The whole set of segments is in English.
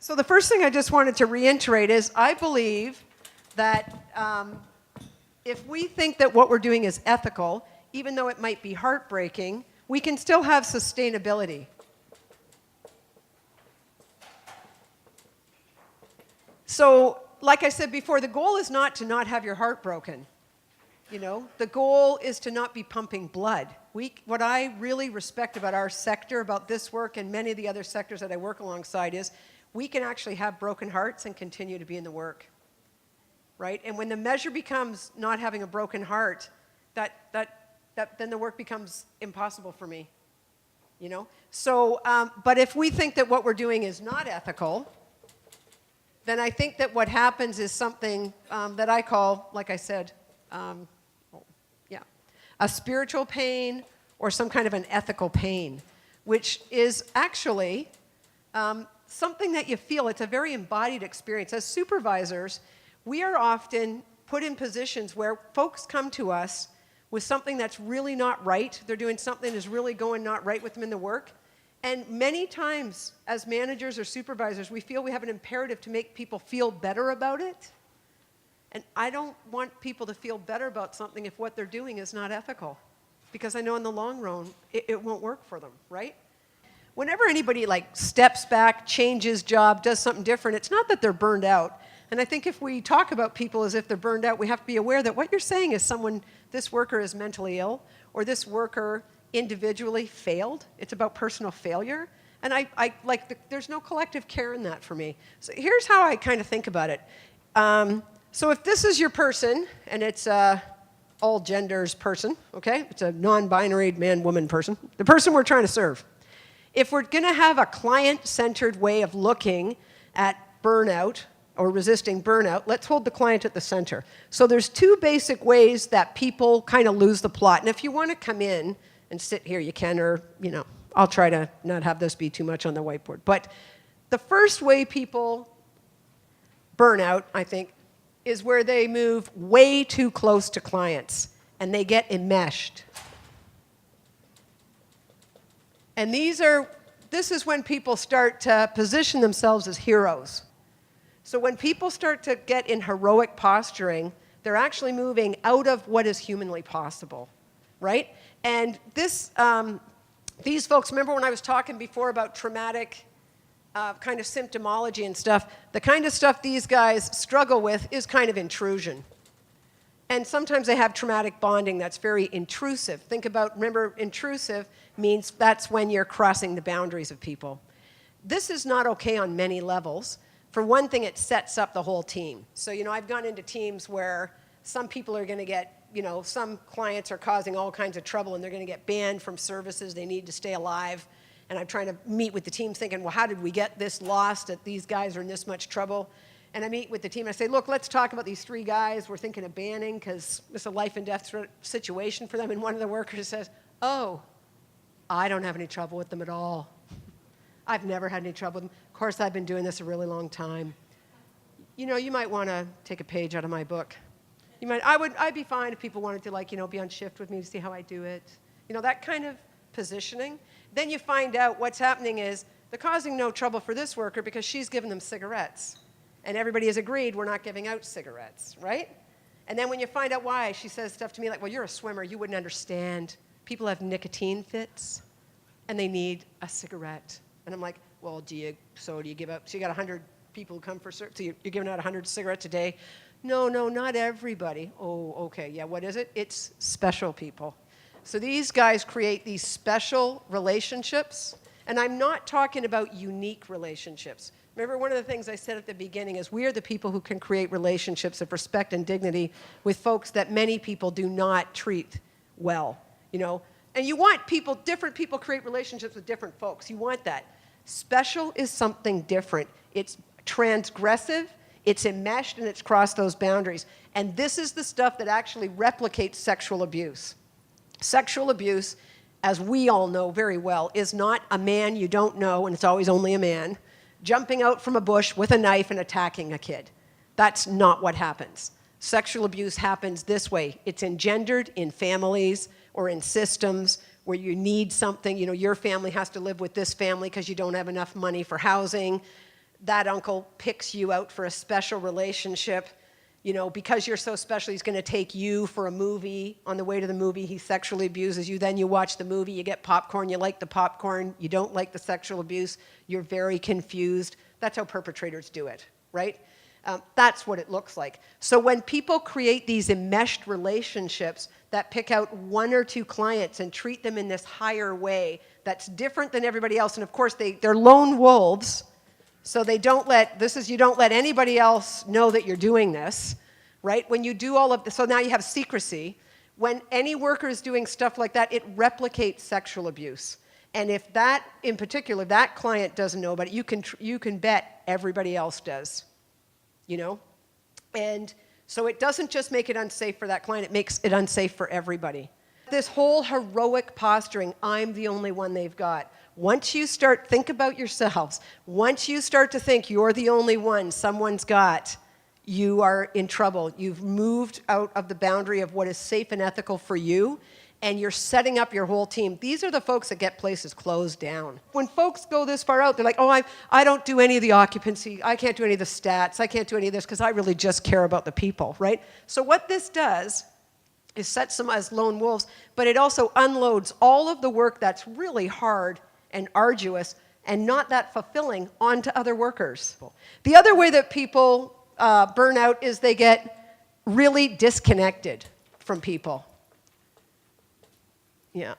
So the first thing I just wanted to reiterate is I believe that if we think that what we're doing is ethical, even though it might be heartbreaking, we can still have sustainability. So, like I said before, the goal is not to not have your heart broken. You know, the goal is to not be pumping blood. What I really respect about our sector, about this work and many of the other sectors that I work alongside is we can actually have broken hearts and continue to be in the work, right? And when the measure becomes not having a broken heart, then the work becomes impossible for me, you know? So, but if we think that what we're doing is not ethical, then I think that what happens is something that I call, like I said, a spiritual pain or some kind of an ethical pain, which is actually something that you feel. It's a very embodied experience. As supervisors, we are often put in positions where folks come to us with something that's really not right. They're doing something that's really going not right with them in the work. And many times, as managers or supervisors, we feel we have an imperative to make people feel better about it. And I don't want people to feel better about something if what they're doing is not ethical. Because I know in the long run, it won't work for them, right? Whenever anybody like steps back, changes job, does something different, it's not that they're burned out. And I think if we talk about people as if they're burned out, we have to be aware that what you're saying is this worker is mentally ill, or this worker individually failed. It's about personal failure. And there's no collective care in that for me. So here's how I kind of think about it. So if this is your person, and it's all genders person, okay? It's a non-binary man-woman person, the person we're trying to serve. If we're going to have a client-centered way of looking at burnout or resisting burnout, let's hold the client at the center. So there's two basic ways that people kind of lose the plot. And if you want to come in and sit here, you can, or, you know, I'll try to not have this be too much on the whiteboard. But the first way people burn out, I think, is where they move way too close to clients and they get enmeshed. And this is when people start to position themselves as heroes. So when people start to get in heroic posturing, they're actually moving out of what is humanly possible, right? And these folks, remember when I was talking before about traumatic kind of symptomology and stuff, the kind of stuff these guys struggle with is kind of intrusion. And sometimes they have traumatic bonding that's very intrusive. Remember, intrusive means that's when you're crossing the boundaries of people. This is not okay on many levels. For one thing, it sets up the whole team. So, you know, I've gone into teams where some people are going to get, you know, some clients are causing all kinds of trouble and they're going to get banned from services. They need to stay alive. And I'm trying to meet with the team thinking, well, how did we get this lost that these guys are in this much trouble? And I meet with the team and I say, look, let's talk about these three guys we're thinking of banning because it's a life and death situation for them. And one of the workers says, oh, I don't have any trouble with them at all. I've never had any trouble with them. Of course, I've been doing this a really long time. You know, you might want to take a page out of my book. I'd be fine if people wanted to, like, you know, be on shift with me to see how I do it. You know, that kind of positioning. Then you find out what's happening is they're causing no trouble for this worker because she's giving them cigarettes. And everybody has agreed we're not giving out cigarettes, right? And then when you find out why, she says stuff to me like, well, you're a swimmer, you wouldn't understand. People have nicotine fits, and they need a cigarette. And I'm like, well, do you give up? So you got 100 people who come for, so you're giving out 100 cigarettes a day? No, not everybody. Oh, okay, yeah, what is it? It's special people. So these guys create these special relationships, and I'm not talking about unique relationships. Remember, one of the things I said at the beginning is we are the people who can create relationships of respect and dignity with folks that many people do not treat well, you know. And you want different people create relationships with different folks. You want that. Special is something different. It's transgressive, it's enmeshed, and it's crossed those boundaries. And this is the stuff that actually replicates sexual abuse. Sexual abuse, as we all know very well, is not a man you don't know, and it's always only a man, jumping out from a bush with a knife and attacking a kid. That's not what happens. Sexual abuse happens this way. It's engendered in families or in systems where you need something. You know, your family has to live with this family because you don't have enough money for housing. that uncle picks you out for a special relationship. You know, because you're so special, he's going to take you for a movie. On the way to the movie, he sexually abuses you. Then you watch the movie, you get popcorn, you like the popcorn, you don't like the sexual abuse, you're very confused. That's how perpetrators do it, right? That's what it looks like. So when people create these enmeshed relationships that pick out one or two clients and treat them in this higher way that's different than everybody else, and of course they're lone wolves, so you don't let anybody else know that you're doing this, right? When you do all of this, so now you have secrecy. When any worker is doing stuff like that, it replicates sexual abuse. And if that, in particular, that client doesn't know about it, you can bet everybody else does, you know? And so it doesn't just make it unsafe for that client, it makes it unsafe for everybody. This whole heroic posturing, I'm the only one they've got. Once you think about yourselves, once you start to think you're the only one someone's got, you are in trouble. You've moved out of the boundary of what is safe and ethical for you, and you're setting up your whole team. These are the folks that get places closed down. When folks go this far out, they're like, oh, I don't do any of the occupancy, I can't do any of the stats, I can't do any of this because I really just care about the people, right? So what this does is sets them as lone wolves, but it also unloads all of the work that's really hard and arduous and not that fulfilling onto other workers. The other way that people burn out is they get really disconnected from people. Yeah.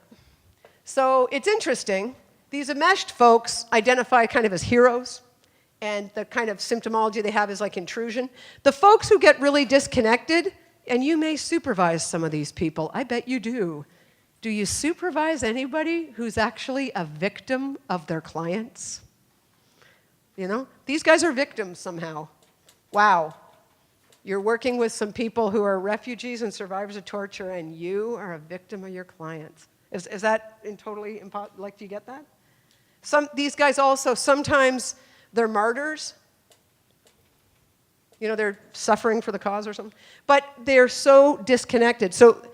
So it's interesting. These enmeshed folks identify kind of as heroes, and the kind of symptomology they have is like intrusion. The folks who get really disconnected, and you may supervise some of these people, I bet you do. Do you supervise anybody who's actually a victim of their clients? You know, these guys are victims somehow. Wow. You're working with some people who are refugees and survivors of torture, and you are a victim of your clients. Is that totally impossible? Like, do you get that? These guys also, sometimes they're martyrs. You know, they're suffering for the cause or something. But they're so disconnected. So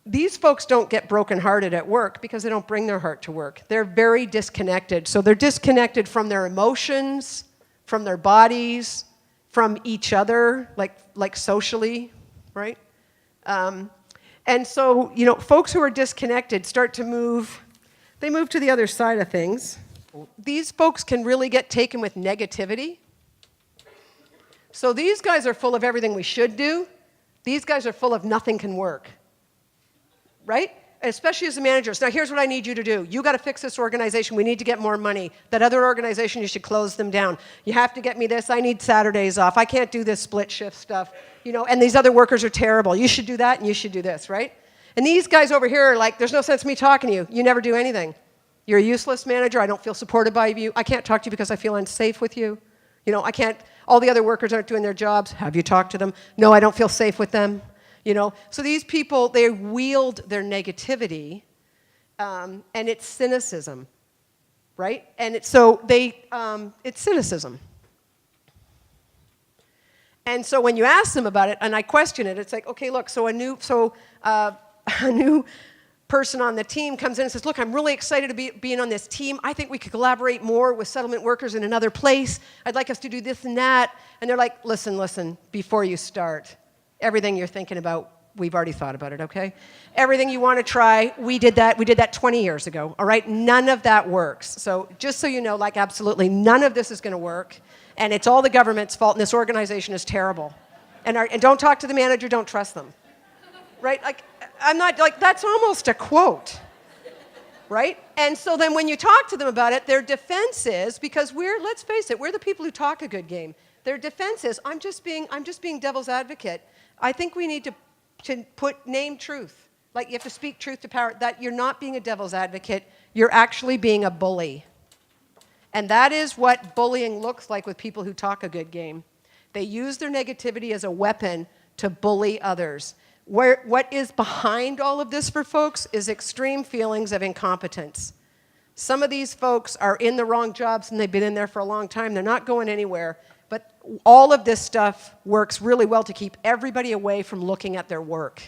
these folks don't get brokenhearted at work because they don't bring their heart to work. They're very disconnected. So they're disconnected from their emotions, from their bodies, from each other, like socially, right? And so, you know, folks who are disconnected start to move to the other side of things. These folks can really get taken with negativity. So these guys are full of everything we should do. These guys are full of nothing can work. Right? Especially as a manager. So now here's what I need you to do. You got to fix this organization. We need to get more money. That other organization, you should close them down. You have to get me this. I need Saturdays off. I can't do this split shift stuff. You know, and these other workers are terrible. You should do that and you should do this, right? And these guys over here are like, there's no sense in me talking to you. You never do anything. You're a useless manager. I don't feel supported by you. I can't talk to you because I feel unsafe with you. You know, I can't, all the other workers aren't doing their jobs. Have you talked to them? No, I don't feel safe with them. You know, so these people, they wield their negativity, and it's cynicism, right? And it's cynicism. And so when you ask them about it, and I question it, it's like, okay, look, so a new person on the team comes in and says, look, I'm really excited to be being on this team. I think we could collaborate more with settlement workers in another place. I'd like us to do this and that. And they're like, listen, before you start, everything you're thinking about, we've already thought about it, okay? Everything you want to try, we did that 20 years ago, all right? None of that works. So just so you know, like absolutely none of this is going to work, and it's all the government's fault, and this organization is terrible. And don't talk to the manager, don't trust them, right? Like, I'm not, like, that's almost a quote, right? And so then when you talk to them about it, their defense is, because let's face it, we're the people who talk a good game. Their defense is, I'm just being devil's advocate. I think we need to name truth. Like, you have to speak truth to power. That you're not being a devil's advocate. You're actually being a bully. And that is what bullying looks like with people who talk a good game. They use their negativity as a weapon to bully others. What is behind all of this for folks is extreme feelings of incompetence. Some of these folks are in the wrong jobs and they've been in there for a long time. They're not going anywhere. But all of this stuff works really well to keep everybody away from looking at their work.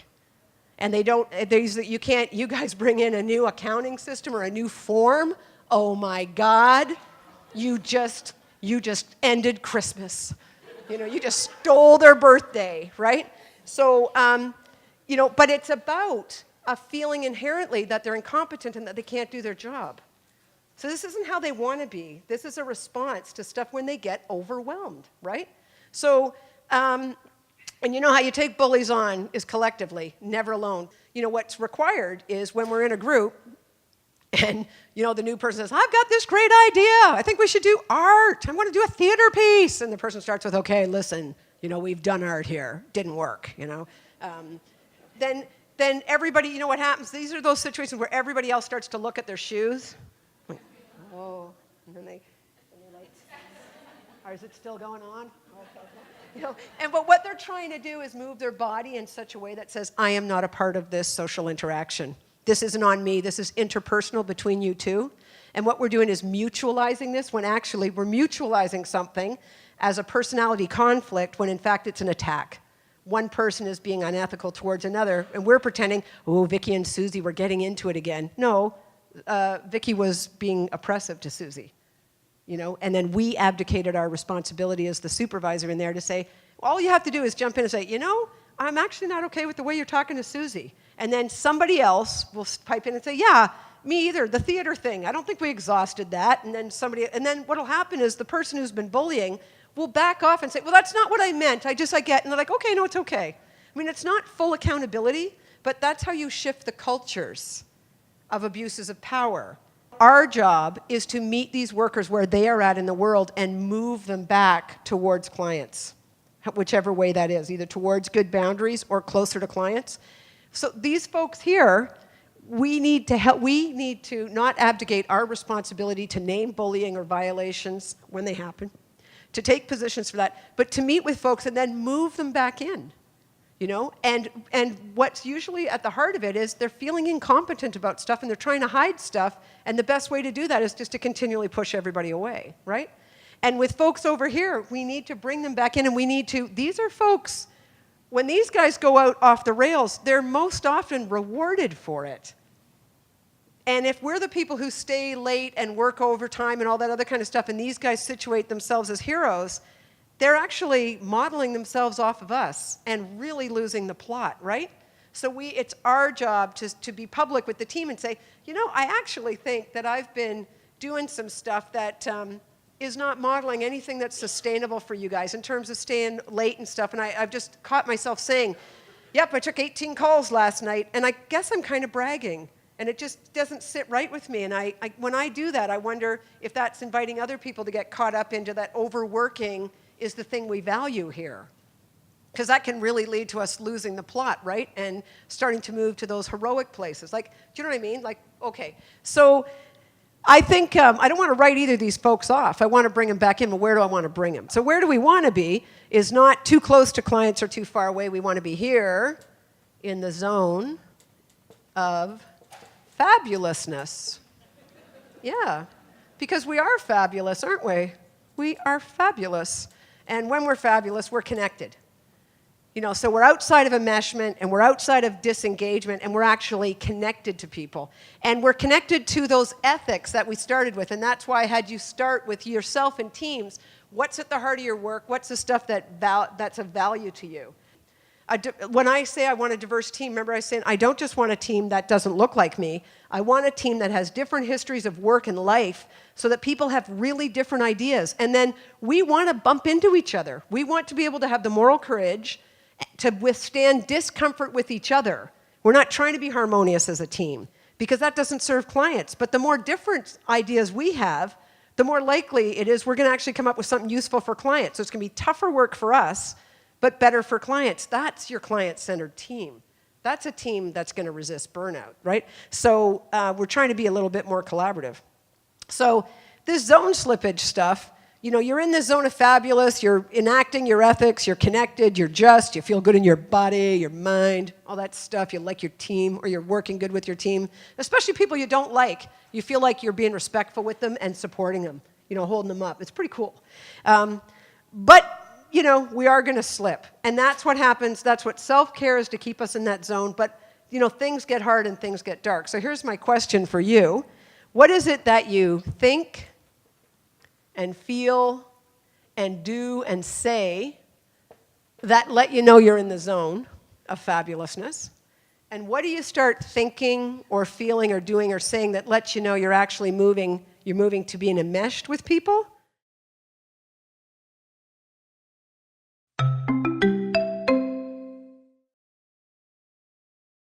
And you guys bring in a new accounting system or a new form, oh my God, you just you just ended Christmas. You just stole their birthday, right? So, but it's about a feeling inherently that they're incompetent and that they can't do their job. So this isn't how they want to be. This is a response to stuff when they get overwhelmed, right? So, and you know how you take bullies on is collectively, never alone. What's required is when we're in a group and, the new person says, I've got this great idea. I think we should do art. I want to do a theater piece. And the person starts with, okay, listen, we've done art here. Didn't work, Then everybody, what happens? These are those situations where everybody else starts to look at their shoes. Like, oh, and then they like, or is it still going on? Okay. But what they're trying to do is move their body in such a way that says, I am not a part of this social interaction. This isn't on me. This is interpersonal between you two. And what we're doing is mutualizing this when actually we're mutualizing something as a personality conflict when in fact it's an attack. One person is being unethical towards another, and we're pretending, oh, Vikki and Susie were getting into it again. No, Vikki was being oppressive to Susie, and then we abdicated our responsibility as the supervisor in there to say, well, all you have to do is jump in and say, I'm actually not okay with the way you're talking to Susie. And then somebody else will pipe in and say, yeah, me either, the theater thing. I don't think we exhausted that. And then what'll happen is the person who's been bullying will back off and say, well, that's not what I meant. I get. And they're like, okay, no, it's okay. I mean, it's not full accountability, but that's how you shift the cultures of abuses of power. Our job is to meet these workers where they are at in the world and move them back towards clients, whichever way that is, either towards good boundaries or closer to clients. So these folks here, we need to help. We need to not abdicate our responsibility to name bullying or violations when they happen, to take positions for that, but to meet with folks and then move them back in, And what's usually at the heart of it is they're feeling incompetent about stuff and they're trying to hide stuff, and the best way to do that is just to continually push everybody away, right? And with folks over here, we need to bring them back in, and these are folks, when these guys go out off the rails, they're most often rewarded for it. And if we're the people who stay late and work overtime and all that other kind of stuff, and these guys situate themselves as heroes, they're actually modeling themselves off of us and really losing the plot, right? So it's our job to be public with the team and say, I actually think that I've been doing some stuff that is not modeling anything that's sustainable for you guys in terms of staying late and stuff. And I've just caught myself saying, yep, I took 18 calls last night, and I guess I'm kind of bragging. And it just doesn't sit right with me. And when I do that, I wonder if that's inviting other people to get caught up into that overworking is the thing we value here. Because that can really lead to us losing the plot, right? And starting to move to those heroic places. Like, do you know what I mean? Like, okay. So I think I don't want to write either of these folks off. I want to bring them back in, but where do I want to bring them? So where do we want to be is not too close to clients or too far away. We want to be here in the zone of fabulousness. Yeah, because we are fabulous, aren't we? We are fabulous. And when we're fabulous, we're connected. So we're outside of enmeshment, and we're outside of disengagement, and we're actually connected to people. And we're connected to those ethics that we started with, and that's why I had you start with yourself and teams. What's at the heart of your work? What's the stuff that's of value to you? When I say I want a diverse team, remember I said I don't just want a team that doesn't look like me. I want a team that has different histories of work and life so that people have really different ideas. And then we want to bump into each other. We want to be able to have the moral courage to withstand discomfort with each other. We're not trying to be harmonious as a team because that doesn't serve clients. But the more different ideas we have, the more likely it is we're going to actually come up with something useful for clients. So it's going to be tougher work for us, but better for clients. That's your client-centered team. That's a team that's going to resist burnout, right? So we're trying to be a little bit more collaborative. So this zone slippage stuff, you're in the zone of fabulous, you're enacting your ethics, you're connected, you're just, you feel good in your body, your mind, all that stuff. You like your team, or you're working good with your team, especially people you don't like. You feel like you're being respectful with them and supporting them, holding them up. It's pretty cool. But we are going to slip. And that's what happens. That's what self-care is, to keep us in that zone. But, things get hard and things get dark. So here's my question for you. What is it that you think and feel and do and say that let you know you're in the zone of fabulousness? And what do you start thinking or feeling or doing or saying that lets you know you're actually moving to being enmeshed with people?